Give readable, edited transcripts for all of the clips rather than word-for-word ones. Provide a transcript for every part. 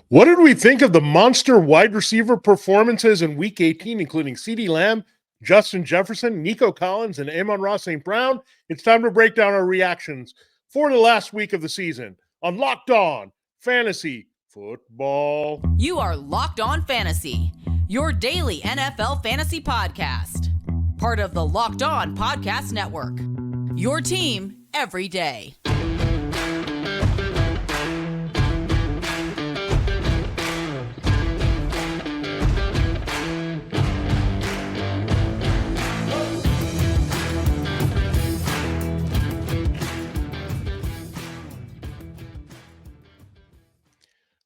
What did we think of the monster wide receiver performances in Week 18, including CeeDee Lamb, Justin Jefferson, Nico Collins, and Amon-Ra St. Brown? It's time to break down our reactions for the last week of the season on Locked On Fantasy Football. You are Locked On Fantasy, your daily NFL fantasy podcast. Part of the Locked On Podcast Network, your team every day.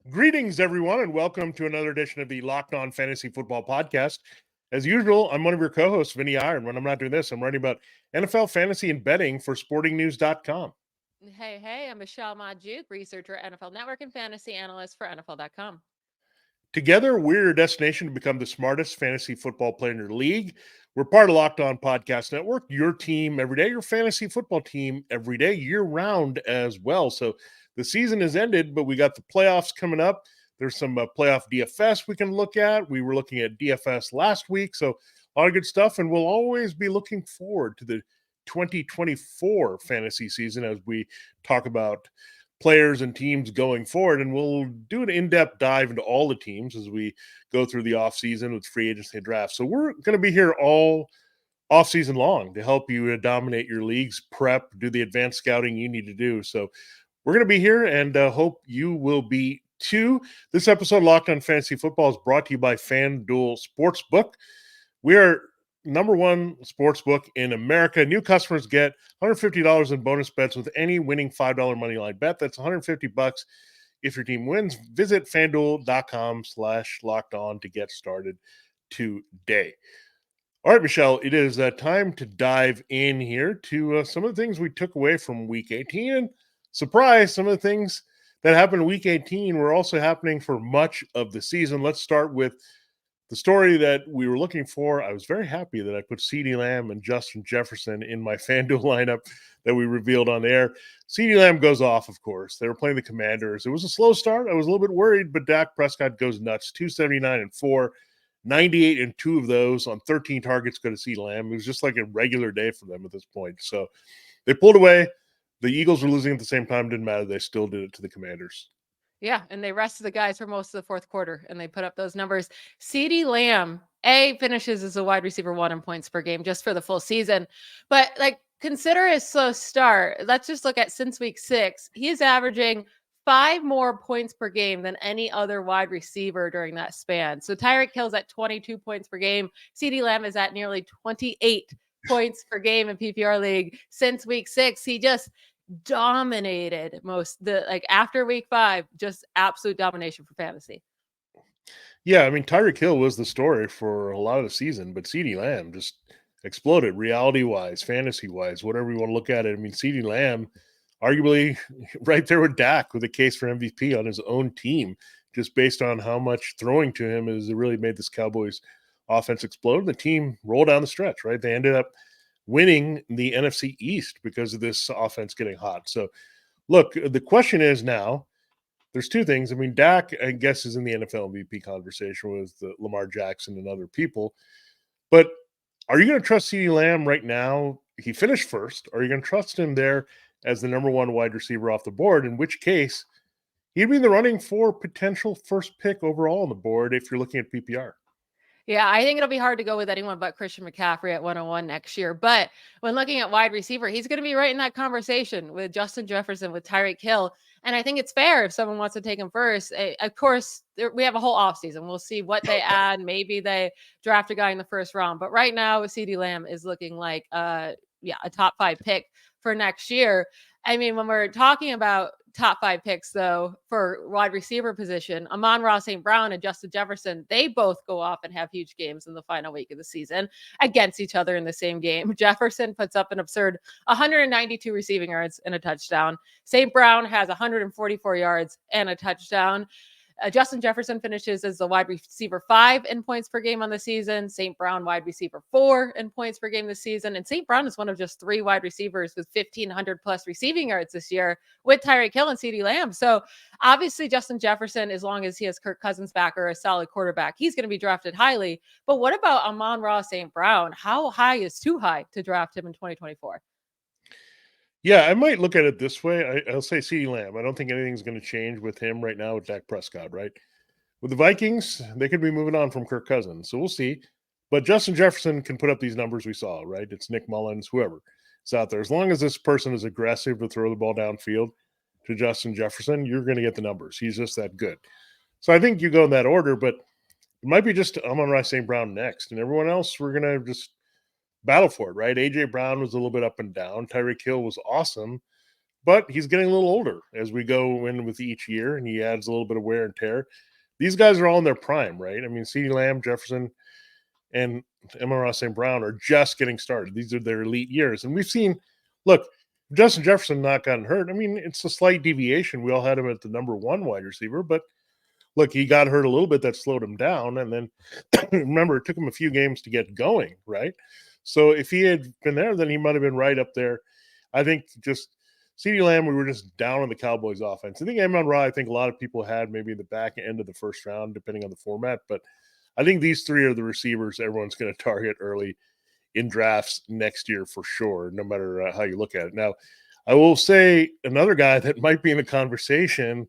Greetings, everyone, and welcome to another edition of the Locked On Fantasy Football Podcast. As usual, I'm one of your co-hosts, Vinnie Iyer, and when I'm not doing this, I'm writing about NFL fantasy and betting for sportingnews.com. Hey, I'm Michelle Magdziuk, researcher, NFL Network, and fantasy analyst for NFL.com. Together, we're your destination to become the smartest fantasy football player in your league. We're part of Locked On Podcast Network, your team every day, your fantasy football team every day, year-round as well. So the season has ended, but we got the playoffs coming up. There's some playoff DFS we can look at. We were looking at DFS last week, so a lot of good stuff, and we'll always be looking forward to the 2024 fantasy season as we talk about players and teams going forward, and we'll do an in-depth dive into all the teams as we go through the offseason with free agency and draft. So we're going to be here all offseason long to help you dominate your leagues, prep, do the advanced scouting you need to do. So we're going to be here and hope you will be too. This episode of Locked On Fantasy Football is brought to you by FanDuel Sportsbook. We are number one sportsbook in America. New customers get $150 in bonus bets with any winning $5 moneyline bet. That's $150 if your team wins. Visit FanDuel.com/lockedon to get started today. All right, Michelle, it is time to dive in here to some of the things we took away from Week 18. And surprise, some of the things that happened in Week 18 were also happening for much of the season. Let's start with the story that we were looking for. I was very happy that I put CeeDee Lamb and Justin Jefferson in my FanDuel lineup that we revealed on the air. CeeDee Lamb goes off, of course. They were playing the Commanders. It was a slow start. I was a little bit worried, but Dak Prescott goes nuts. 279-4, 98 and 2 of those on 13 targets go to CeeDee Lamb. It was just like a regular day for them at this point. So they pulled away. The Eagles were losing at the same time. Didn't matter. They still did it to the Commanders. Yeah, and they rested the guys for most of the fourth quarter, and they put up those numbers. CeeDee Lamb, finishes as a wide receiver 1 in points per game just for the full season. But, consider his slow start. Let's just look at since week 6. He is averaging 5 more points per game than any other wide receiver during that span. So Tyreek Hill's at 22 points per game. CeeDee Lamb is at nearly 28 points per game in PPR league since week 6. He just dominated after week 5, just absolute domination for fantasy. Yeah, I mean, Tyreek Hill was the story for a lot of the season, but CeeDee Lamb just exploded reality-wise, fantasy-wise, whatever you want to look at it. I mean, CeeDee Lamb, arguably right there with Dak with a case for MVP on his own team, just based on how much throwing to him has really made this Cowboys offense explode. The team rolled down the stretch, right? They ended up winning the NFC East because of this offense getting hot. So, look, the question is now, there's two things. I mean, Dak, I guess, is in the NFL MVP conversation with Lamar Jackson and other people. But are you going to trust CeeDee Lamb right now? He finished first. Are you going to trust him there as the number one wide receiver off the board? In which case, he'd be in the running for potential first pick overall on the board if you're looking at PPR. Yeah, I think it'll be hard to go with anyone but Christian McCaffrey at 101 next year. But when looking at wide receiver, he's going to be right in that conversation with Justin Jefferson, with Tyreek Hill. And I think it's fair if someone wants to take him first. Of course, we have a whole offseason. We'll see what they add. Maybe they draft a guy in the first round. But right now, CeeDee Lamb is looking like a top 5 pick for next year. I mean, when we're talking about top 5 picks, though, for wide receiver position, Amon-Ra St. Brown and Justin Jefferson, they both go off and have huge games in the final week of the season against each other in the same game. Jefferson puts up an absurd 192 receiving yards and a touchdown. St. Brown has 144 yards and a touchdown. Justin Jefferson finishes as the wide receiver 5 in points per game on the season. St. Brown, wide receiver 4 in points per game this season. And St. Brown is one of just 3 wide receivers with 1,500 plus receiving yards this year with Tyjae Hill and CeeDee Lamb. So obviously Justin Jefferson, as long as he has Kirk Cousins back or a solid quarterback, he's going to be drafted highly. But what about Amon-Ra St. Brown? How high is too high to draft him in 2024? Yeah, I might look at it this way. I'll say CeeDee Lamb. I don't think anything's going to change with him right now with Dak Prescott, right? With the Vikings, they could be moving on from Kirk Cousins, so we'll see. But Justin Jefferson can put up these numbers we saw, right? It's Nick Mullins, whoever is out there. As long as this person is aggressive to throw the ball downfield to Justin Jefferson, you're going to get the numbers. He's just that good. So I think you go in that order, but it might be just Amon-Ra St. Brown next, and everyone else we're going to just battle for it, right? A.J. Brown was a little bit up and down. Tyreek Hill was awesome, but he's getting a little older as we go in with each year, and he adds a little bit of wear and tear. These guys are all in their prime, right? I mean, CeeDee Lamb, Jefferson, and Amon-Ra St. Brown are just getting started. These are their elite years. And we've seen, look, Justin Jefferson not gotten hurt. I mean, it's a slight deviation. We all had him at the number 1 wide receiver, but look, he got hurt a little bit. That slowed him down. And then remember, it took him a few games to get going, right? So if he had been there, then he might have been right up there. I think just CeeDee Lamb, we were just down on the Cowboys offense. I think Amon-Ra, I think a lot of people had maybe the back end of the first round, depending on the format. But I think these 3 are the receivers everyone's going to target early in drafts next year for sure, no matter how you look at it. Now, I will say another guy that might be in the conversation,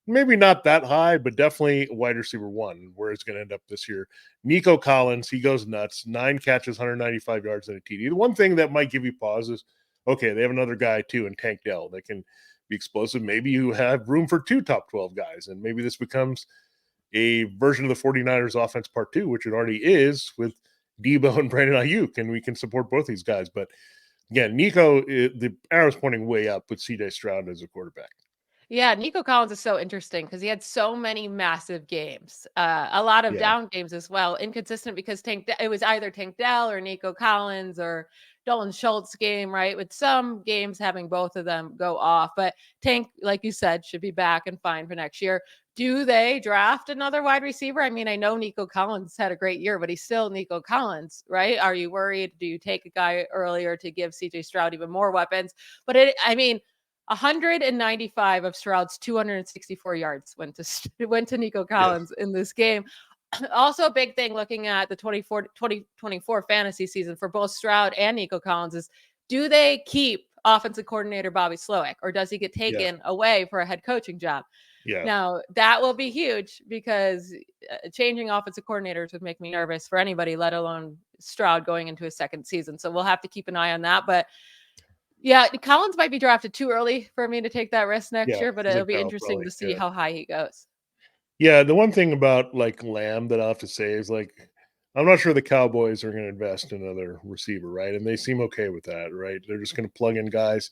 maybe not that high, but definitely wide receiver 1, where it's going to end up this year. Nico Collins, he goes nuts. 9 catches, 195 yards, and a TD. The one thing that might give you pause is, okay, they have another guy too in Tank Dell that can be explosive. Maybe you have room for 2 top 12 guys, and maybe this becomes a version of the 49ers offense part 2, which it already is with Debo and Brandon Ayuk, and we can support both these guys. But again, Nico, the arrow's pointing way up with CJ Stroud as a quarterback. Yeah, Nico Collins is so interesting because he had so many massive games, a lot of down games as well. Inconsistent because it was either Tank Dell or Nico Collins or Dalton Schultz game, right? With some games having both of them go off. But Tank, like you said, should be back and fine for next year. Do they draft another wide receiver? I mean, I know Nico Collins had a great year, but he's still Nico Collins, right? Are you worried? Do you take a guy earlier to give CJ Stroud even more weapons? But 195 of Stroud's 264 yards went to Nico Collins in this game. Also, a big thing looking at the 2024 fantasy season for both Stroud and Nico Collins is, do they keep offensive coordinator Bobby Slowick, or does he get taken away for a head coaching job? Yeah. Now, that will be huge because changing offensive coordinators would make me nervous for anybody, let alone Stroud going into his second season. So we'll have to keep an eye on that. But yeah, Collins might be drafted too early for me to take that risk next year, but it'll be interesting to see how high he goes. Yeah, the one thing about like Lamb that I have to say is, like, I'm not sure the Cowboys are going to invest in another receiver, right? And they seem okay with that, right? They're just going to plug in guys,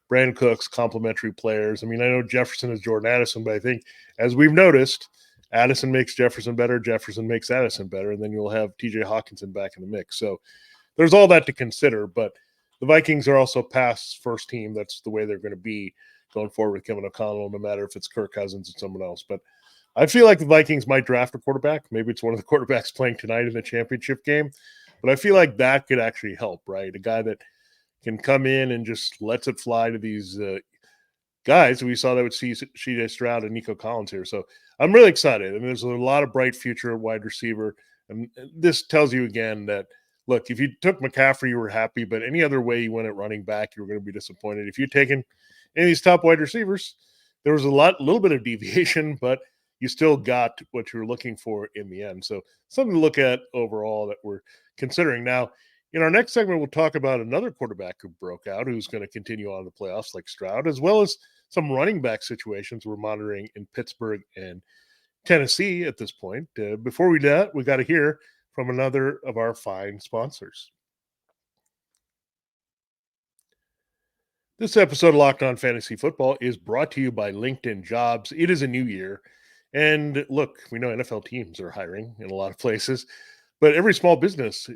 Brand Cooks, complementary players. I mean, I know Jefferson is Jordan Addison, but I think, as we've noticed, Addison makes Jefferson better, Jefferson makes Addison better, and then you'll have TJ Hawkinson back in the mix. So there's all that to consider, but the Vikings are also past first team. That's the way they're going to be going forward with Kevin O'Connell, no matter if it's Kirk Cousins or someone else. But I feel like the Vikings might draft a quarterback. Maybe it's one of the quarterbacks playing tonight in the championship game. But I feel like that could actually help, right? A guy that can come in and just lets it fly to these guys. We saw that with CJ Stroud and Nico Collins here. So I'm really excited. I mean, there's a lot of bright future wide receiver. And this tells you again that, look, if you took McCaffrey, you were happy, but any other way you went at running back, you were going to be disappointed. If you'd taken any of these top wide receivers, there was a little bit of deviation, but you still got what you were looking for in the end. So something to look at overall that we're considering. Now, in our next segment, we'll talk about another quarterback who broke out, who's going to continue on the playoffs like Stroud, as well as some running back situations we're monitoring in Pittsburgh and Tennessee at this point. Before we do that, we got to hear from another of our fine sponsors. This episode of Locked On Fantasy Football is brought to you by LinkedIn Jobs. It is a new year. And look, we know NFL teams are hiring in a lot of places, but every small business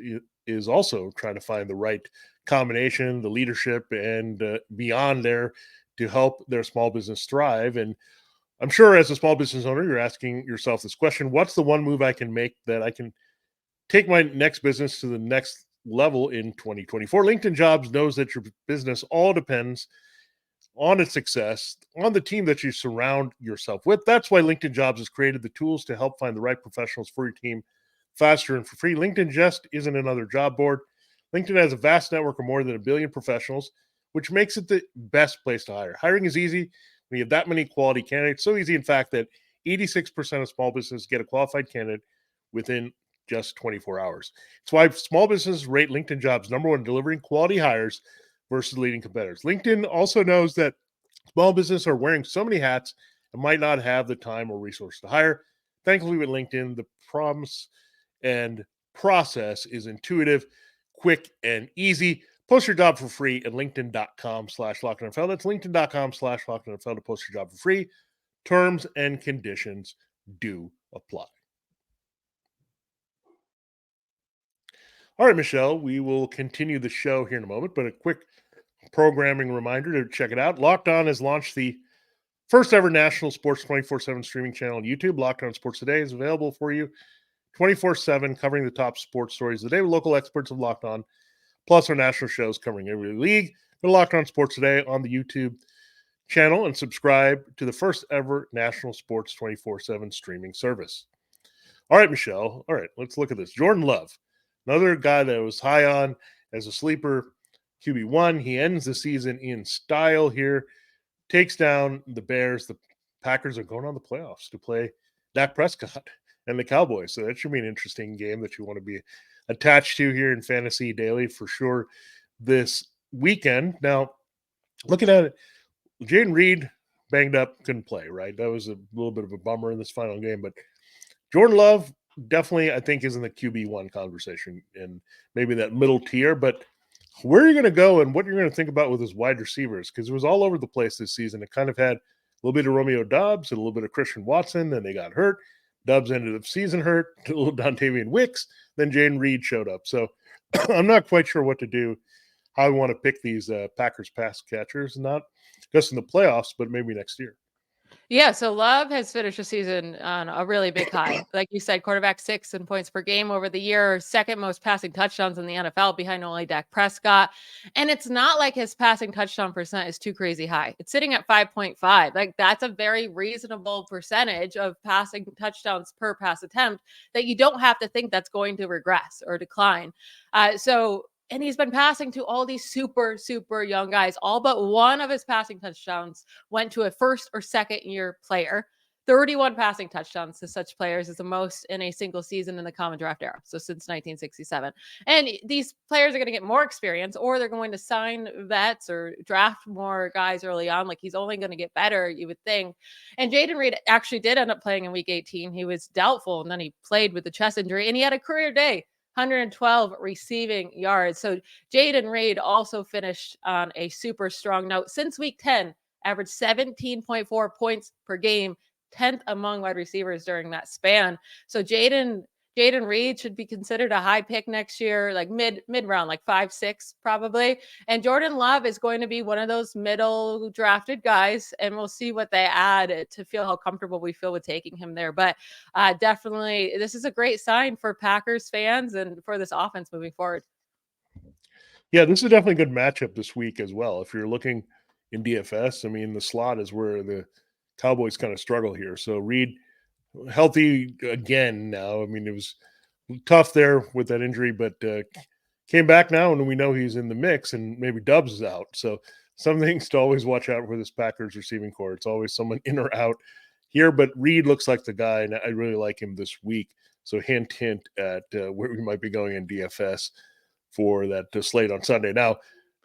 is also trying to find the right combination, the leadership, and beyond there to help their small business thrive. And I'm sure as a small business owner, you're asking yourself this question: what's the one move I can make that I can take my next business to the next level in 2024? LinkedIn Jobs knows that your business all depends on its success, on the team that you surround yourself with. That's why LinkedIn Jobs has created the tools to help find the right professionals for your team faster and for free. LinkedIn just isn't another job board. LinkedIn has a vast network of more than 1 billion professionals, which makes it the best place to hire. Hiring is easy when you have that many quality candidates. So easy, in fact, that 86% of small businesses get a qualified candidate within just 24 hours. It's why small businesses rate LinkedIn Jobs number one delivering quality hires versus leading competitors. LinkedIn also knows that small businesses are wearing so many hats and might not have the time or resource to hire. Thankfully, with LinkedIn, the promise and process is intuitive, quick, and easy. Post your job for free at linkedin.com/LockedOnNFL. That's linkedin.com/LockedOnNFL to post your job for free. Terms and conditions do apply. All right, Michelle, we will continue the show here in a moment, but a quick programming reminder to check it out. Locked On has launched the first ever national sports 24/7 streaming channel on YouTube. Locked On Sports Today is available for you 24/7, covering the top sports stories of the day with local experts of Locked On, plus our national shows covering every league. Go to Locked On Sports Today on the YouTube channel and subscribe to the first ever national sports 24/7 streaming service. All right, Michelle. All right, let's look at this. Jordan Love, another guy that was high on as a sleeper QB1. He ends the season in style here, takes down the Bears. The Packers are going on the playoffs to play Dak Prescott and the Cowboys. So that should be an interesting game that you want to be attached to here in Fantasy Daily for sure this weekend. Now, looking at it, Jaden Reed banged up, couldn't play, right? That was a little bit of a bummer in this final game, but Jordan Love definitely, I think, is in the QB1 conversation and maybe that middle tier. But where are you going to go and what you're going to think about with his wide receivers? Because it was all over the place this season. It kind of had a little bit of Romeo Doubs and a little bit of Christian Watson. Then they got hurt. Doubs ended up season hurt. A little Dontavian Wicks. Then Jaden Reed showed up. So I'm not quite sure what to do, how I want to pick these Packers pass catchers, not just in the playoffs, but maybe next year. Yeah, so Love has finished the season on a really big high. Like you said, quarterback 6 in points per game over the year, second most passing touchdowns in the NFL behind only Dak Prescott. And it's not like his passing touchdown percent is too crazy high. It's sitting at 5.5. Like that's a very reasonable percentage of passing touchdowns per pass attempt that you don't have to think that's going to regress or decline. And he's been passing to all these super, super young guys. All but one of his passing touchdowns went to a first or second year player. 31 passing touchdowns to such players is the most in a single season in the common draft era. So since 1967. And these players are going to get more experience or they're going to sign vets or draft more guys early on. Like he's only going to get better, you would think. And Jaden Reed actually did end up playing in week 18. He was doubtful and then he played with the chest injury and he had a career day. 112 receiving yards. So Jaden Reed also finished on a super strong note. Since week 10, averaged 17.4 points per game, 10th among wide receivers during that span. So Jaden Reed should be considered a high pick next year, like mid round, like 5-6 probably. And Jordan Love is going to be one of those middle drafted guys, and we'll see what they add to feel how comfortable we feel with taking him there. But definitely, this is a great sign for Packers fans and for this offense moving forward. Yeah, this is definitely a good matchup this week as well. If you're looking in DFS, I mean, the slot is where the Cowboys kind of struggle here. So Reed healthy again now. I mean, it was tough there with that injury, but came back now, and we know he's in the mix, and maybe Doubs is out. So some things to always watch out for this Packers receiving core. It's always someone in or out here, but Reed looks like the guy, and I really like him this week. So hint at where we might be going in DFS for that slate on Sunday. Now,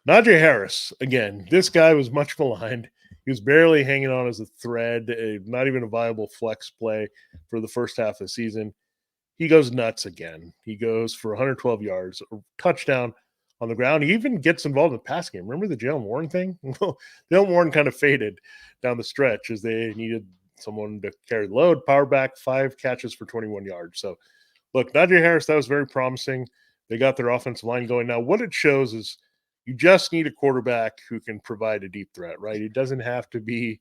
Najee Harris, again, this guy was much maligned. He was barely hanging on as a thread, not even a viable flex play for the first half of the season. He goes nuts again. He goes for 112 yards, a touchdown on the ground. He even gets involved in the pass game. Remember the Jalen Warren thing? Jalen Warren kind of faded down the stretch as they needed someone to carry the load. Power back, 5 catches for 21 yards. So, look, Najee Harris, that was very promising. They got their offensive line going. Now, what it shows is you just need a quarterback who can provide a deep threat, right? It doesn't have to be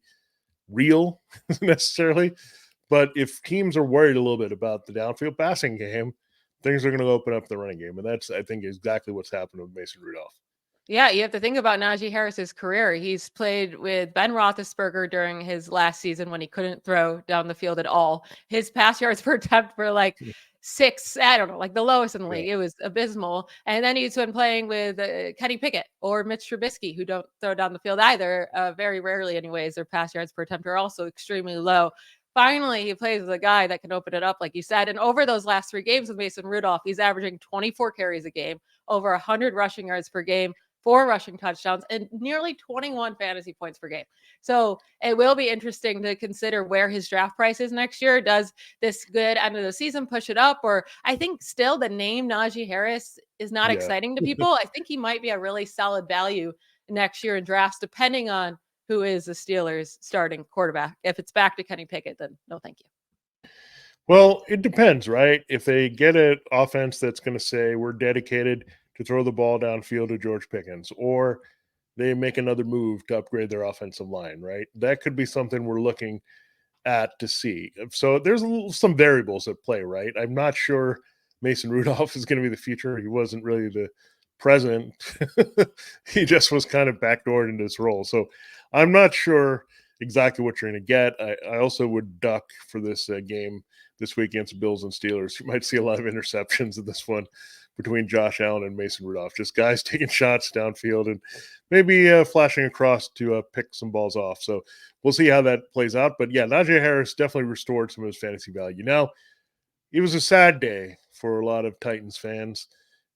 real necessarily. But if teams are worried a little bit about the downfield passing game, things are going to open up the running game. And that's, I think, exactly what's happened with Mason Rudolph. Yeah, you have to think about Najee Harris's career. He's played with Ben Roethlisberger during his last season when he couldn't throw down the field at all. His pass yards per attempt were like 6, I don't know, like the lowest in the league. Yeah. It was abysmal. And then he's been playing with Kenny Pickett or Mitch Trubisky, who don't throw down the field either. Very rarely, anyways. Their pass yards per attempt are also extremely low. Finally, he plays with a guy that can open it up, like you said. And over those last 3 games with Mason Rudolph, he's averaging 24 carries a game, over 100 rushing yards per game, 4 rushing touchdowns, and nearly 21 fantasy points per game. So it will be interesting to consider where his draft price is next year. Does this good end of the season push it up? Or I think still the name Najee Harris is not exciting to people. I think he might be a really solid value next year in drafts, depending on who is the Steelers' starting quarterback. If it's back to Kenny Pickett, then no thank you. Well, it depends, right? If they get an offense that's going to say we're dedicated to throw the ball downfield to George Pickens, or they make another move to upgrade their offensive line, right? That could be something we're looking at to see. So there's some variables at play, right? I'm not sure Mason Rudolph is going to be the future. He wasn't really the present. He just was kind of backdoored into this role. So I'm not sure exactly what you're going to get. I also would duck for this game this week against the Bills and Steelers. You might see a lot of interceptions in this one between Josh Allen and Mason Rudolph. Just guys taking shots downfield and maybe flashing across to pick some balls off. So we'll see how that plays out. But yeah, Najee Harris definitely restored some of his fantasy value. Now, it was a sad day for a lot of Titans fans.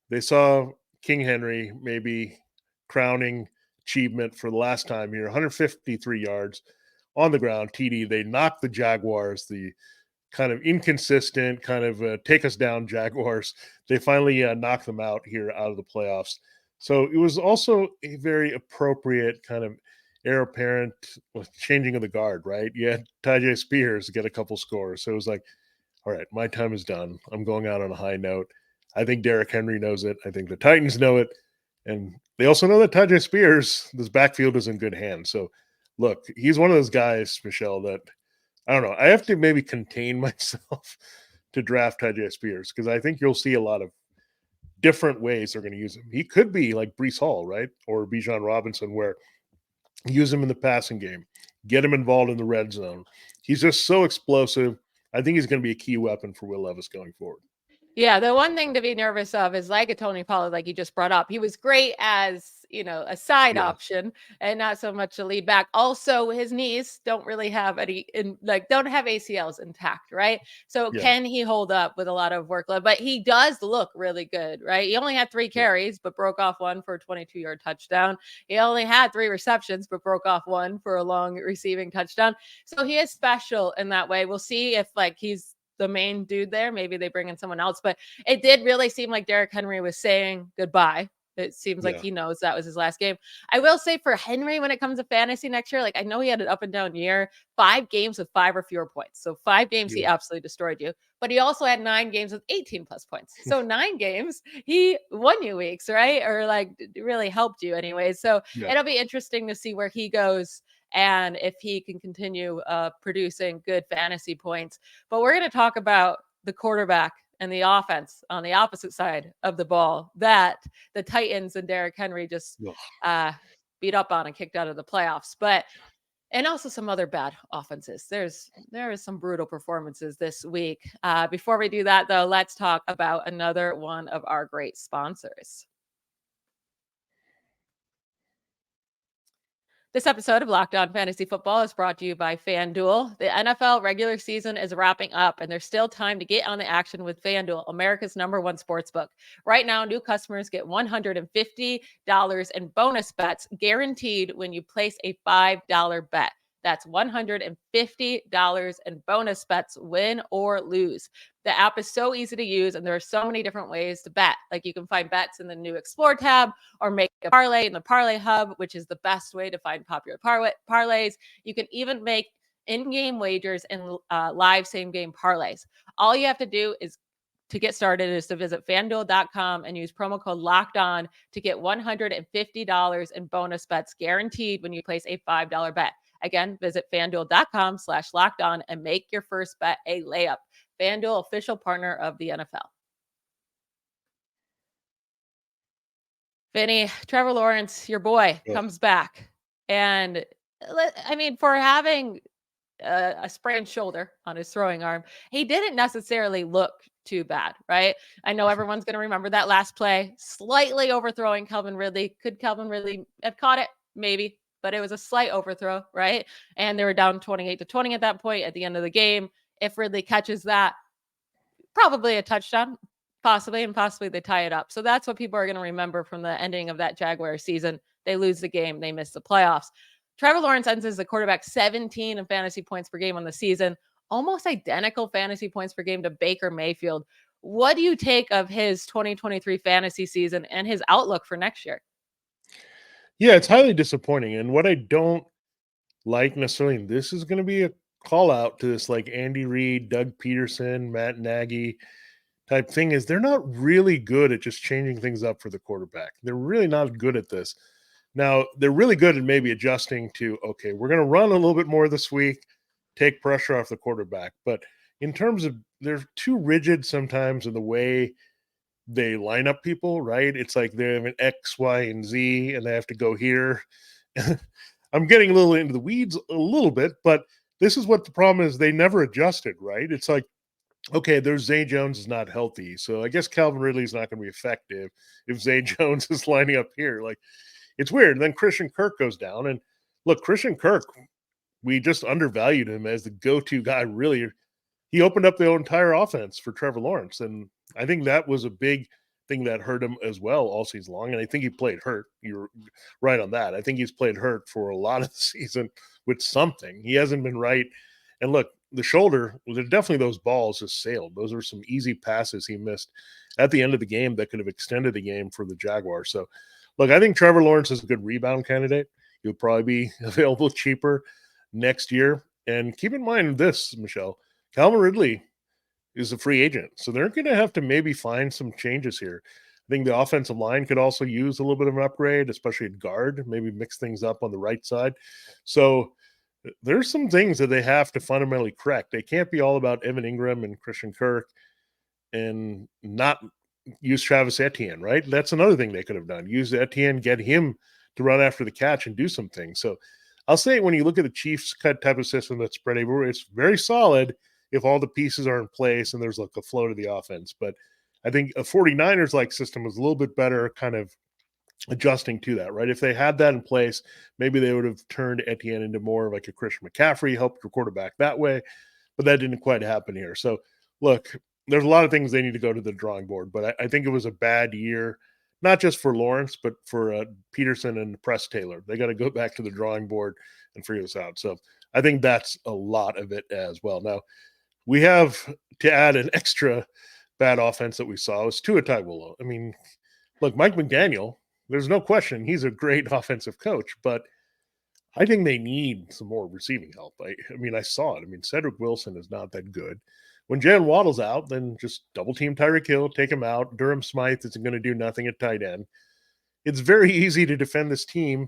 They saw King Henry maybe crowning achievement for the last time here, 153 yards on the ground, TD. They knocked the Jaguars, the kind of inconsistent, kind of take us down Jaguars. They finally knocked them out here out of the playoffs. So it was also a very appropriate kind of heir apparent changing of the guard, right? You had Tyjae Spears get a couple scores. So it was like, all right, my time is done. I'm going out on a high note. I think Derrick Henry knows it. I think the Titans know it. And they also know that Tyjae Spears, this backfield is in good hands. So look, he's one of those guys, Michelle, that I don't know. I have to maybe contain myself to draft Tyjae Spears because I think you'll see a lot of different ways they're going to use him. He could be like Breece Hall, right? Or Bijan Robinson, where use him in the passing game, get him involved in the red zone. He's just so explosive. I think he's going to be a key weapon for Will Levis going forward. Yeah, the one thing to be nervous of is like a Tony Pollard, like you just brought up. He was great as, a side option and not so much a lead back. Also, his knees don't really have don't have ACLs intact, right? So can he hold up with a lot of workload? But he does look really good, right? He only had 3 carries, but broke off one for a 22-yard touchdown. He only had 3 receptions, but broke off one for a long receiving touchdown. So he is special in that way. We'll see if he's the main dude there. Maybe they bring in someone else, but it did really seem like Derrick Henry was saying goodbye. It seems like he knows that was his last game. I will say for Henry, when it comes to fantasy next year, I know he had an up and down year, 5 games with 5 or fewer points. So 5 games, he absolutely destroyed you, but he also had 9 games with 18 plus points. So 9 games, he won you weeks, right? Or really helped you anyway. So it'll be interesting to see where he goes and if he can continue producing good fantasy points. But we're going to talk about the quarterback and the offense on the opposite side of the ball that the Titans and Derrick Henry just beat up on and kicked out of the playoffs. And also some other bad offenses. There is some brutal performances this week. Before we do that, though, let's talk about another one of our great sponsors. This episode of Locked On Fantasy Football is brought to you by FanDuel. The NFL regular season is wrapping up, and there's still time to get on the action with FanDuel, America's #1 sportsbook. Right now, new customers get $150 in bonus bets guaranteed when you place a $5 bet. That's $150 in bonus bets, win or lose. The app is so easy to use, and there are so many different ways to bet. You can find bets in the new Explore tab or make a parlay in the Parlay Hub, which is the best way to find popular parlays. You can even make in-game wagers and live same-game parlays. All you have to do to get started is to visit FanDuel.com and use promo code LOCKEDON to get $150 in bonus bets guaranteed when you place a $5 bet. Again, visit FanDuel.com/lockedon and make your first bet a layup. FanDuel, official partner of the NFL. Vinny, Trevor Lawrence, your boy, comes back. And I mean, for having a sprained shoulder on his throwing arm, he didn't necessarily look too bad, right? I know everyone's going to remember that last play, slightly overthrowing Calvin Ridley. Could Calvin Ridley have caught it? Maybe, but it was a slight overthrow, right? And they were down 28-20 at that point at the end of the game. If Ridley catches that, probably a touchdown, possibly they tie it up. So that's what people are going to remember from the ending of that Jaguar season. They lose the game, they miss the playoffs. Trevor Lawrence ends as the quarterback 17 in fantasy points per game on the season, almost identical fantasy points per game to Baker Mayfield. What do you take of his 2023 fantasy season and his outlook for next year? Yeah, it's highly disappointing. And what I don't like necessarily, and this is going to be a call out to this like Andy Reid, Doug Peterson, Matt Nagy type thing, is they're not really good at just changing things up for the quarterback. They're really not good at this. Now, they're really good at maybe adjusting to, okay, we're going to run a little bit more this week, take pressure off the quarterback. But in terms of, they're too rigid sometimes in the way they line up people, right? It's like they have an X, Y, and Z, and they have to go here. I'm getting a little into the weeds a little bit, but this is what the problem is. They never adjusted, right? It's like, okay, there's Zay Jones is not healthy. So I guess Calvin Ridley is not going to be effective if Zay Jones is lining up here. Like, it's weird. And then Christian Kirk goes down. And look, Christian Kirk, we just undervalued him as the go-to guy. Really, he opened up the entire offense for Trevor Lawrence. And I think that was a big thing that hurt him as well all season long. And I think he played hurt. You're right on that. I think he's played hurt for a lot of the season with something. He hasn't been right. And look, the shoulder, definitely those balls just sailed. Those are some easy passes he missed at the end of the game that could have extended the game for the Jaguars. So, look, I think Trevor Lawrence is a good rebound candidate. He'll probably be available cheaper next year. And keep in mind this, Michelle, Calvin Ridley is a free agent. So they're going to have to maybe find some changes here. I think the offensive line could also use a little bit of an upgrade, especially at guard, maybe mix things up on the right side. So there's some things that they have to fundamentally correct. They can't be all about Evan Ingram and Christian Kirk and not use Travis Etienne, right? That's another thing they could have done. Use Etienne, get him to run after the catch and do some things. So I'll say when you look at the Chiefs cut type of system that's spread everywhere, it's very solid if all the pieces are in place and there's like a flow to the offense. But I think a 49ers-like system was a little bit better kind of adjusting to that, right? If they had that in place, maybe they would have turned Etienne into more of like a Christian McCaffrey, helped your quarterback that way. But that didn't quite happen here. So look, there's a lot of things they need to go to the drawing board. But I think it was a bad year, not just for Lawrence, but for Peterson and Press Taylor. They got to go back to the drawing board and figure this out. So I think that's a lot of it as well. Now, we have to add an extra bad offense that we saw was Tua Tagovailoa. I mean, look, Mike McDaniel, there's no question he's a great offensive coach, but I think they need some more receiving help. I mean, I saw it. I mean, Cedric Wilson is not that good. When Jalen Waddle's out, then just double team Tyreek Hill, take him out. Durham Smythe isn't going to do nothing at tight end. It's very easy to defend this team.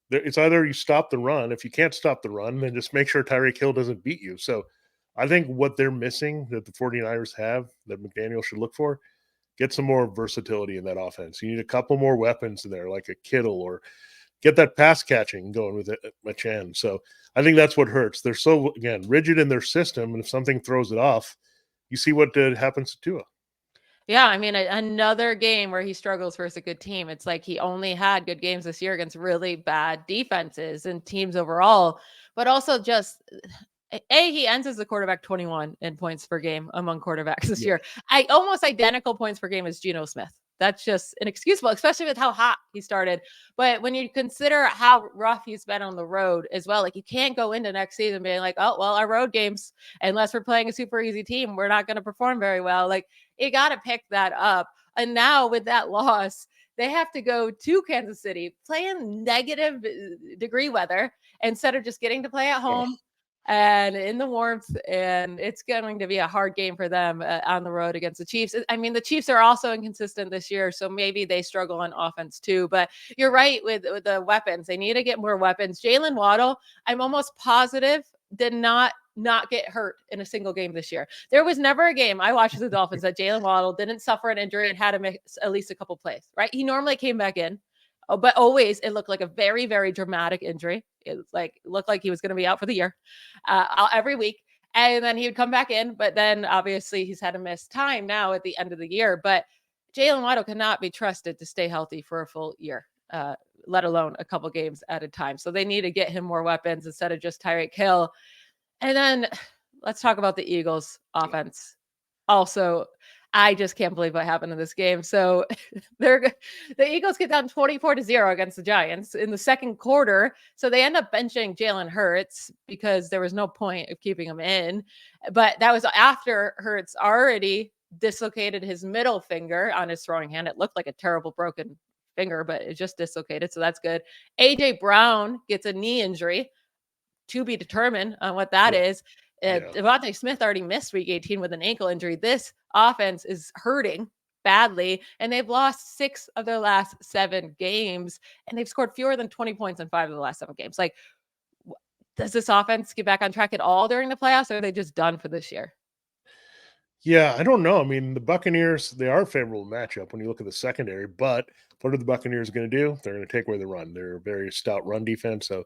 It's either you stop the run. If you can't stop the run, then just make sure Tyreek Hill doesn't beat you. So I think what they're missing that the 49ers have that McDaniel should look for, get some more versatility in that offense. You need a couple more weapons in there, like a Kittle, or get that pass catching going with Machan. So I think that's what hurts. They're so, again, rigid in their system, and if something throws it off, you see what happens to Tua. Yeah, I mean, another game where he struggles versus a good team. It's like he only had good games this year against really bad defenses and teams overall, but also just he ends as the quarterback 21 in points per game among quarterbacks this year. Almost identical points per game as Geno Smith. That's just inexcusable, especially with how hot he started. But when you consider how rough he's been on the road as well, like you can't go into next season being like, oh, well, our road games, unless we're playing a super easy team, we're not going to perform very well. Like you got to pick that up. And now with that loss, they have to go to Kansas City, play in negative degree weather instead of just getting to play at home. and in the warmth, and it's going to be a hard game for them on the road against the Chiefs. I mean, the Chiefs are also inconsistent this year, so maybe they struggle on offense too. But you're right with the weapons. They need to get more weapons. Jalen Waddle, I'm almost positive, did not get hurt in a single game this year. There was never a game I watched the Dolphins that Jalen Waddle didn't suffer an injury and had to miss at least a couple plays, right? He normally came back in. Oh, but always it looked like a very, very dramatic injury. It looked like he was going to be out for the year every week. And then he would come back in. But then obviously he's had to miss time now at the end of the year. But Jalen Waddle cannot be trusted to stay healthy for a full year, let alone a couple games at a time. So they need to get him more weapons instead of just Tyreek Hill. And then let's talk about the Eagles offense. Also, I just can't believe what happened in this game. So the Eagles get down 24-0 against the Giants in the second quarter. So they end up benching Jalen Hurts because there was no point of keeping him in. But that was after Hurts already dislocated his middle finger on his throwing hand. It looked like a terrible broken finger, but it just dislocated. So that's good. AJ Brown gets a knee injury, to be determined on what that is. Devontae Smith already missed week 18 with an ankle injury. This offense is hurting badly, and they've lost 6 of their last 7 games, and they've scored fewer than 20 points in 5 of the last 7 games. Like, does this offense get back on track at all during the playoffs, or are they just done for this year? Yeah, I don't know. I mean, the Buccaneers, they are a favorable matchup when you look at the secondary, but what are the Buccaneers going to do? They're going to take away the run. They're a very stout run defense, so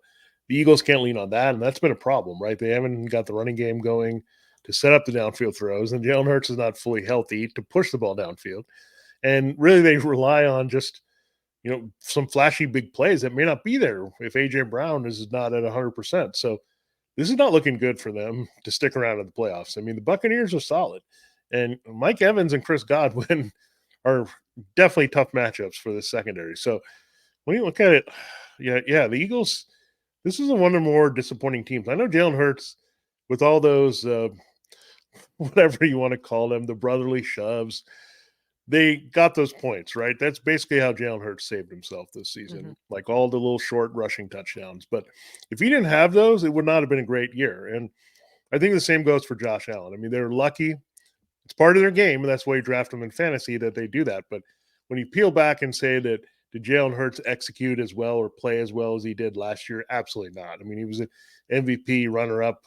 the Eagles can't lean on that, and that's been a problem, right? They haven't got the running game going to set up the downfield throws, and Jalen Hurts is not fully healthy to push the ball downfield. And really, they rely on just, some flashy big plays that may not be there if A.J. Brown is not at 100%. So this is not looking good for them to stick around in the playoffs. I mean, the Buccaneers are solid, and Mike Evans and Chris Godwin are definitely tough matchups for the secondary. So when you look at it, the Eagles – this is one of the more disappointing teams. I know Jalen Hurts, with all those, whatever you want to call them, the brotherly shoves, they got those points, right? That's basically how Jalen Hurts saved himself this season, like all the little short rushing touchdowns. But if he didn't have those, it would not have been a great year. And I think the same goes for Josh Allen. I mean, they're lucky. It's part of their game, and that's why you draft them in fantasy, that they do that. But when you peel back and say that, did Jalen Hurts execute as well or play as well as he did last year? Absolutely not. I mean, he was an MVP, runner-up,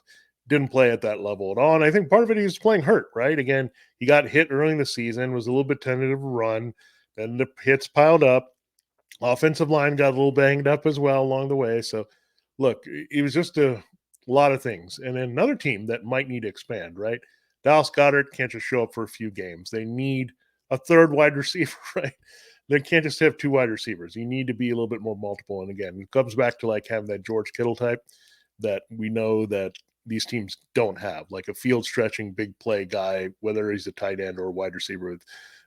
didn't play at that level at all. And I think part of it, he was playing hurt, right? Again, he got hit early in the season, was a little bit tentative run. Then the hits piled up. Offensive line got a little banged up as well along the way. So, look, it was just a lot of things. And then another team that might need to expand, right? Dallas Goedert can't just show up for a few games. They need a third wide receiver, right? They can't just have 2 wide receivers. You need to be a little bit more multiple. And again, it comes back to like having that George Kittle type that we know that these teams don't have, like a field stretching big play guy, whether he's a tight end or a wide receiver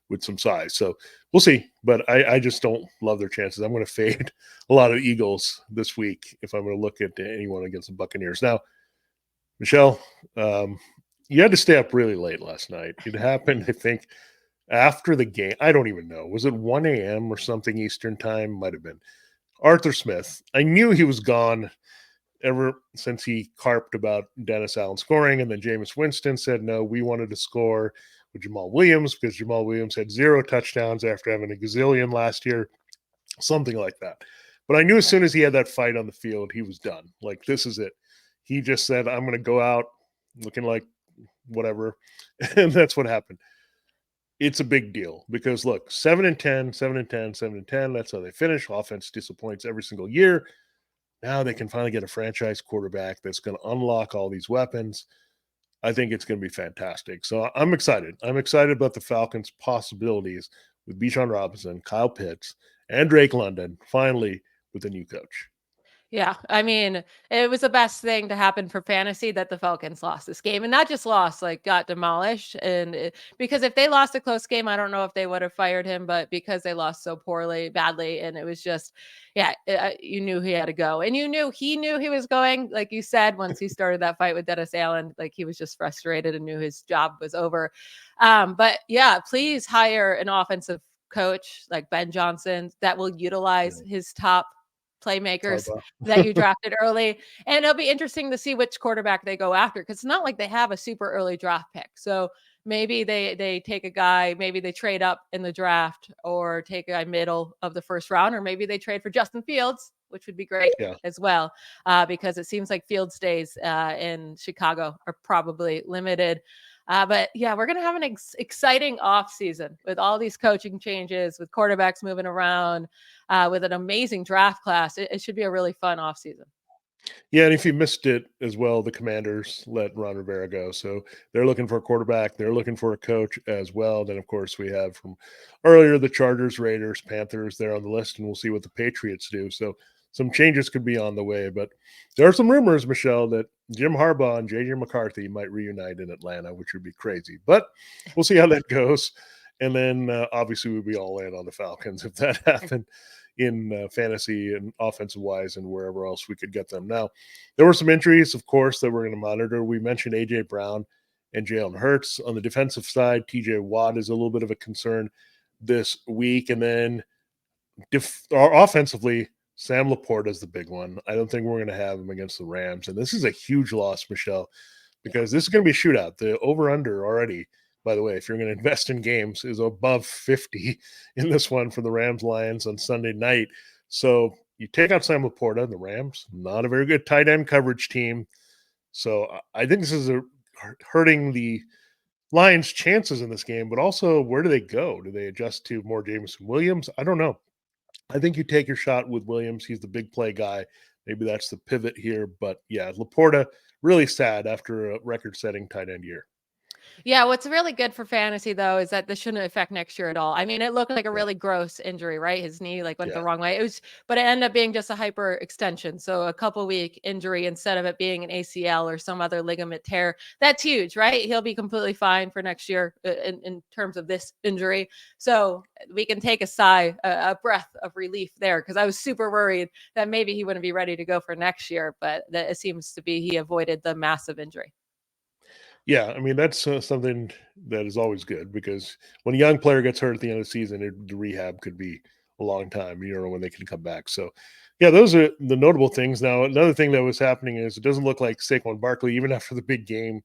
with some size. So we'll see. But I just don't love their chances. I'm going to fade a lot of Eagles this week if I'm going to look at anyone against the Buccaneers. Now, Michelle, you had to stay up really late last night. It happened, I think, after the game. I don't even know. Was it 1 a.m. or something Eastern time? Might have been. Arthur Smith. I knew he was gone ever since he carped about Dennis Allen scoring, and then Jameis Winston said, no, we wanted to score with Jamal Williams because Jamal Williams had 0 touchdowns after having a gazillion last year, something like that. But I knew as soon as he had that fight on the field, he was done. Like, this is it. He just said, I'm going to go out looking like whatever, and that's what happened. It's a big deal because, look, 7-10, 7-10, 7-10. That's how they finish. Offense disappoints every single year. Now they can finally get a franchise quarterback that's going to unlock all these weapons. I think it's going to be fantastic. So I'm excited. I'm excited about the Falcons' possibilities with Bijan Robinson, Kyle Pitts, and Drake London finally with a new coach. Yeah, I mean, it was the best thing to happen for fantasy that the Falcons lost this game, and not just lost, like got demolished. And because if they lost a close game, I don't know if they would have fired him, but because they lost so badly, and it was just, you knew he had to go, and he knew he was going. Like you said, once he started that fight with Dennis Allen, like he was just frustrated and knew his job was over. But yeah, please hire an offensive coach like Ben Johnson that will utilize his top playmakers Harbaugh. that you drafted early. And it'll be interesting to see which quarterback they go after, because it's not like they have a super early draft pick. So maybe they take a guy, maybe they trade up in the draft or take a guy middle of the first round, or maybe they trade for Justin Fields, which would be great Yeah. as well, because it seems like Fields days in Chicago are probably limited. But yeah, we're going to have an exciting off season with all these coaching changes, with quarterbacks moving around, with an amazing draft class. It should be a really fun off season. Yeah, and if you missed it as well, the Commanders let Ron Rivera go. So they're looking for a quarterback. They're looking for a coach as well. Then, of course, we have from earlier the Chargers, Raiders, Panthers. They're on the list, and we'll see what the Patriots do. So some changes could be on the way. But there are some rumors, Michelle, that Jim Harbaugh and J.J. McCarthy might reunite in Atlanta, which would be crazy. But we'll see how that goes. And then obviously we'd be all in on the Falcons if that happened in fantasy and offensive wise and wherever else we could get them. Now, there were some injuries, of course, that we're going to monitor. We mentioned A.J. Brown and Jalen Hurts. On the defensive side, T.J. Watt is a little bit of a concern this week. And then offensively, Sam Laporta is the big one. I don't think we're going to have him against the Rams. And this is a huge loss, Michelle, because this is going to be a shootout. The over-under already, by the way, if you're going to invest in games, is above 50 in this one for the Rams-Lions on Sunday night. So you take out Sam Laporta, the Rams, not a very good tight end coverage team. So I think this is hurting the Lions' chances in this game, but also where do they go? Do they adjust to more Jameson Williams? I don't know. I think you take your shot with Williams. He's the big play guy. Maybe that's the pivot here. But yeah, Laporta, really sad after a record-setting tight end year. Yeah, what's really good for fantasy though is that this shouldn't affect next year at all. I mean, it looked like a Yeah. really gross injury, right? His knee like went the Yeah. wrong way. But it ended up being just a hyperextension, so a couple week injury instead of it being an ACL or some other ligament tear. That's huge, right? He'll be completely fine for next year in terms of this injury. So we can take a sigh, a breath of relief there, because I was super worried that maybe he wouldn't be ready to go for next year, but it seems to be he avoided the massive injury. Yeah, I mean, that's something that is always good because when a young player gets hurt at the end of the season, the rehab could be a long time. You don't know when they can come back. So, yeah, those are the notable things. Now, another thing that was happening is it doesn't look like Saquon Barkley, even after the big game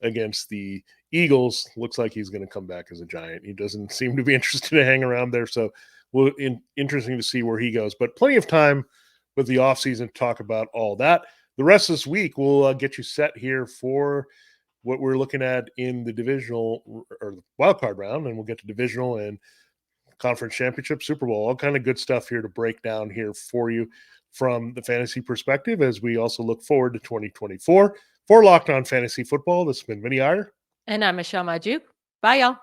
against the Eagles, looks like he's going to come back as a Giant. He doesn't seem to be interested to hang around there. So, interesting to see where he goes. But plenty of time with the offseason to talk about all that. The rest of this week, we'll get you set here for what we're looking at in the divisional or the wild card round, and we'll get to divisional and conference championship, Super Bowl, all kind of good stuff here to break down here for you from the fantasy perspective as we also look forward to 2024. For Locked On Fantasy Football, this has been Vinnie Iyer. And I'm Michelle Magdziuk. Bye, y'all.